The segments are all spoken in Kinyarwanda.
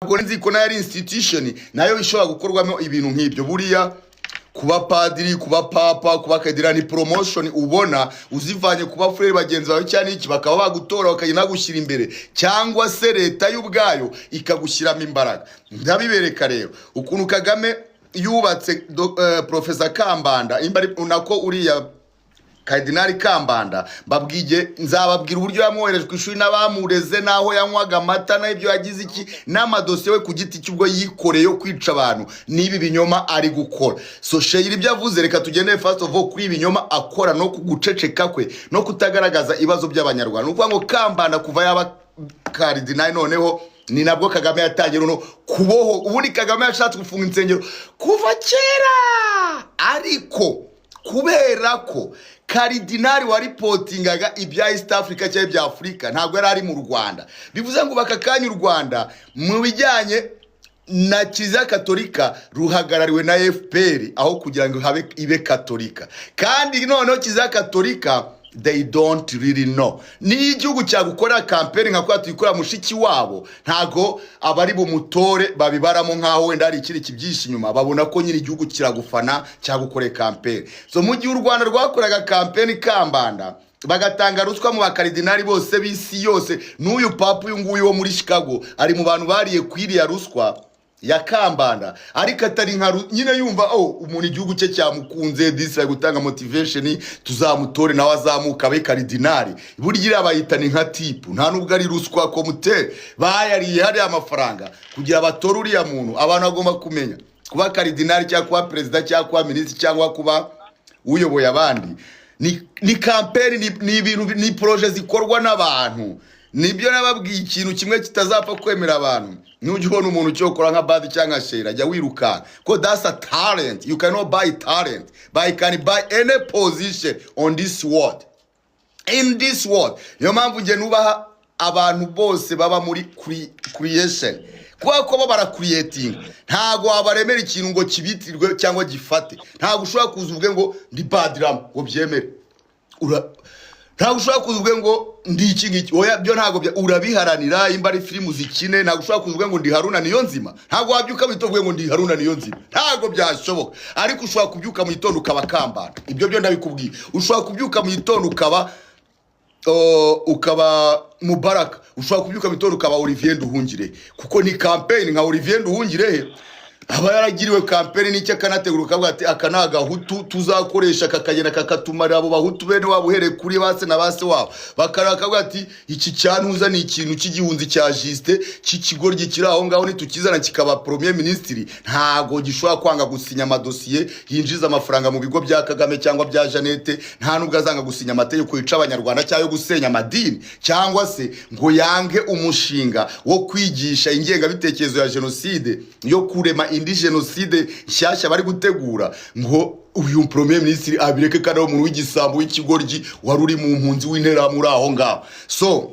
ntabwo nzi ko nayo ari institution nayo ishobora gukorwamo ibintu nk'ibyo. Buriya kuba padiri, kuba papa, kuba kadira ni promotion ubona uzivanye kuba frere bagenzi bawe cyane iki bakaba bagutora bakagenda gushyira imbere, cyangwa se leta y'ubwayo ikagushyiramo imbaraga. Ndabibereka rero ukuntu Kagame yubatse Professor Kambanda imbari unako uriya Kardinali Kambanda babwije nzababwira uburyo yamwohereje ku ishuri n'abamureze naho yanywaga amata na ibyo yagize iki n'amadosiye we ku giti cy'ubwo yikoreye yo kwica abantu n'ibi binyoma ari gukora. So sheyira ibyo avuze, reka tugende first of all kuri ibinyoma akora no kuguceceka kwe no kutagaragaza ibibazo by'abanyarwanda. Nukuvuga ngo Kambanda kuva yaba Kardinali noneho ni nabwo Kagame yatangiye no kuboho. Ubundi Kagame yashatse gufunga insengero kuva kera, ariko kubera ko Kardinali wa reportingaga ibya East Africa cyangwa ibya Africa ntabwo yari ari mu Rwanda, bivuze ngo bakakanya u Rwanda mu bijyanye na Kiliziya Katolika ruhagarariwe na FPR aho kugira ngo habe ibe Katolika. Kandi noneho Kiliziya Katolika they don't really know. Ni igihugu cyagukora campaign nka kwa tuyikora mushiki wabo, ntago abari bumutore babibaramo nkaho wenda ari ikiri kibyisha inyuma, babona ko nyiri igihugu kiragufana cyagukore campaign. So mu gihe u Rwanda rwakoraga campaign Kambanda bagatanga ruswa mu bakardinali bose bisi yose, n'uyu papa uyu nguyu wo muri Chicago ari mu bantu bariye kwiriya ruswa ya Kambanda, ariko atari nka nyine yumva umuntu igihugu cye cyamukunze disira gutanga motivation tuzamutore nawe azamuka be Kardinali. Burya bayita ni nka tipu, nta nubwo ari ruswa ko mute bayariye hari amafaranga kugira batore uriya muntu. Abantu bagomba kumenya kuba Kardinali cyangwa kuba president cyangwa kuba ministre cyangwa kuba uyoboye abandi ni campaign, ni ibintu, ni project zikorwa n'abantu. Nibyo nababwiye ikintu kimwe kitazapfa kwemera abantu. Nujye ubona umuntu cyokora nka bad cyangwa shera jya wiruka ko that's a talent. You cannot buy talent, but you can buy any position on this world, in this world. Yo mpamvu nge nubaha abantu bose baba muri creation, kwa ko bara creating. Ntago abaremera ikintu ngo kibitirwe cyangwa gifate. Ntago ushobora kuzuvuge ngo ndi badram ngo byemere. Ntago ushobora kuzuvuge ngo ndi iki ngiki, oya byo ntago urabiharanira. Imbari filmu zikine ntago ushobora kuzuvuge ngo ndi Haruna Niyonzima, ntago wabyuka bitovuge ngo ndi Haruna Niyonzima, ntago byashoboka. Ariko ushobora kubyuka mu gitondo ukaba Kambanda, ibyo byo ndabikubwiye. Ushobora kubyuka mu gitondo ukaba Mubaraka, ushobora kubyuka mu gitondo ukaba Olivier Nduhungire, kuko ni campaign nka Olivier Nduhungire aba yaragiriwe campaign n'icyo akanateguruka avuga ati akanaga hutu tuzakoresha kakagenda kakatumarira abo bahutu bene wabo uhereye kuri base na base wabo, bakaraka avuga ati iki cyantuza ni ikintu cy'igihunzi cya Juste cy'ikigoryi kiri aho ngaho nitukizana kikaba premier ministre, ntago gishobora kwanga gusinya amadosiye yinjiza amafaranga mu bigo bya Kagame cyangwa bya Janete, nta nubwo azanga gusinya amategeko yica abanyarwanda cyangwa gusenya amadini, cyangwa se ngo yange umushinga wo kwigisha ingenga bitekerezo ya genocide yo kurema indi genocide nshyashya bari gutegura, ngo uyu premier ministre abireke kandi umuntu w'igisambo w'ikigoryi wari uri mu mpunzi w'intera muri aho ngaho. So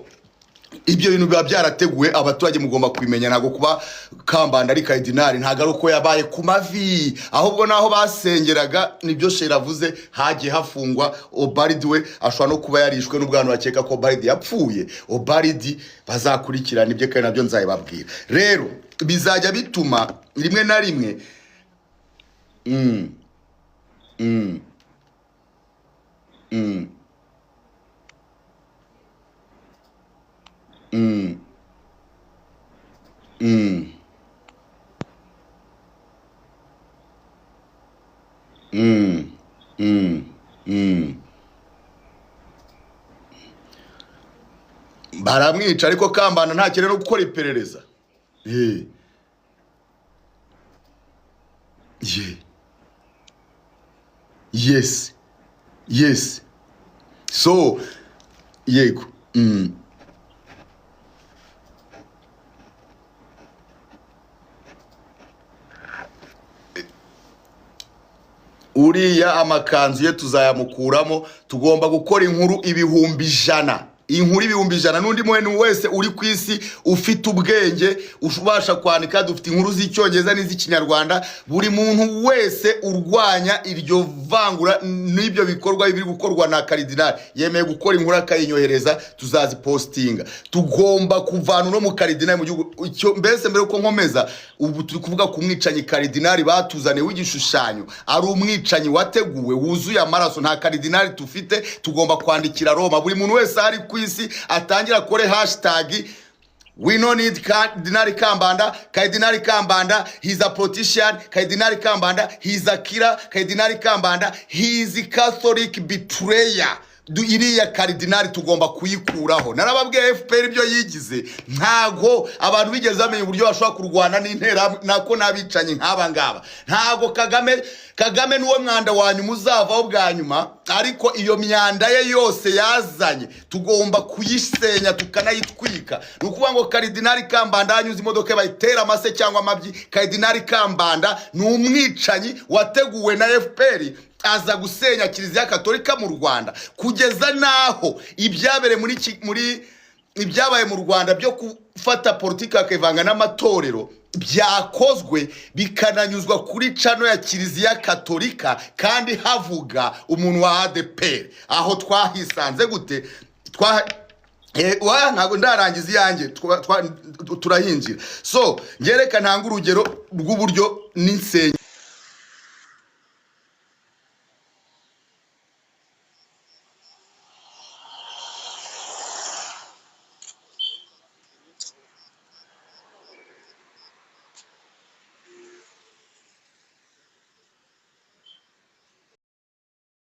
ibyo bintu biba byarateguwe, abaturage mugomba kwimenya. Ntago kuba Kambanda ari Kardinali ntago ari uko yabaye ku mavi, ahubwo naho basengeraga nibyo shera avuze hagiye hafungwa. Obaridi we ashobora no kuba yarishwe n'ubwantu bakeka ko Obaridi yapfuye. Obaridi bazakurikirana ibyo kandi nabyo nzayibabwira. Rero bizajya bituma rimwe na rimwe baramwica, ariko Kambanda nta kirero gukora iperereza. Yes. So yego uriya amakanzu ye tuzayamukuramo. Tugomba gukora inkuru ibihumbi 100 inkuru ibihumbi 100 n'undi muntu wese uri ku isi ufite ubwenge ubasha kwandika. Dufite inkuru z'icyongereza n'iz'ikinyarwanda. Buri muntu wese urwanya iryo vangura n'ibyo bikorwa biri gukorwa na Karidinali yemeye gukora inkuru akayinyohereza, tuzazipostinga. Tugomba kuvana no mu Karidinali mu gihugu. Icyo mbese mbere uko nkomeza, ubu turi kuvuga ku mwicanyi Karidinali batuzane w'igishushanyo, ari umwicanyi wateguwe wuzuye amaraso. Nta Karidinali tufite. Tugomba kwandikira Roma. Buri muntu wese ari ku isi atangira kore hashtag we no need Karidinali Kambanda. Karidinali Kambanda, he's a politician. Karidinali Kambanda, he's a killer. Karidinali Kambanda, he's a Catholic betrayer. Iriya Karidinali tugomba kuyikuraho. Narababwiye FPR ibyo yigize, ntago abantu bigeze bamenya uburyo bashobora kurwana n'intera nako nabicanye nk'aba ngaba. Ntago Kagame nuwo mwanda wanyu muzavaho bwa nyuma, ariko iyo myanda ye yose yazanye tugomba kuyisenya tukanayitwika. Nukuvuga ngo Karidinali Kambanda anyuze imodoka bayitera amase cyangwa amabyi. Karidinali Kambanda ni umwicanyi wateguwe na FPR aza gusenya Kiliziya Katolika mu Rwanda, kugeza naho ibyabaye mu Rwanda byo gufata politiki akivanga n'amatorero byakozwe bikananyuzwa kuri cano ya Kiliziya Katolika, kandi havuga umuntu wa ADPR. Aho twahisanze gute? Ntago ndarangiza yanjye, turahinjira. So ngereka ntanga urugero rw'uburyo n'insenya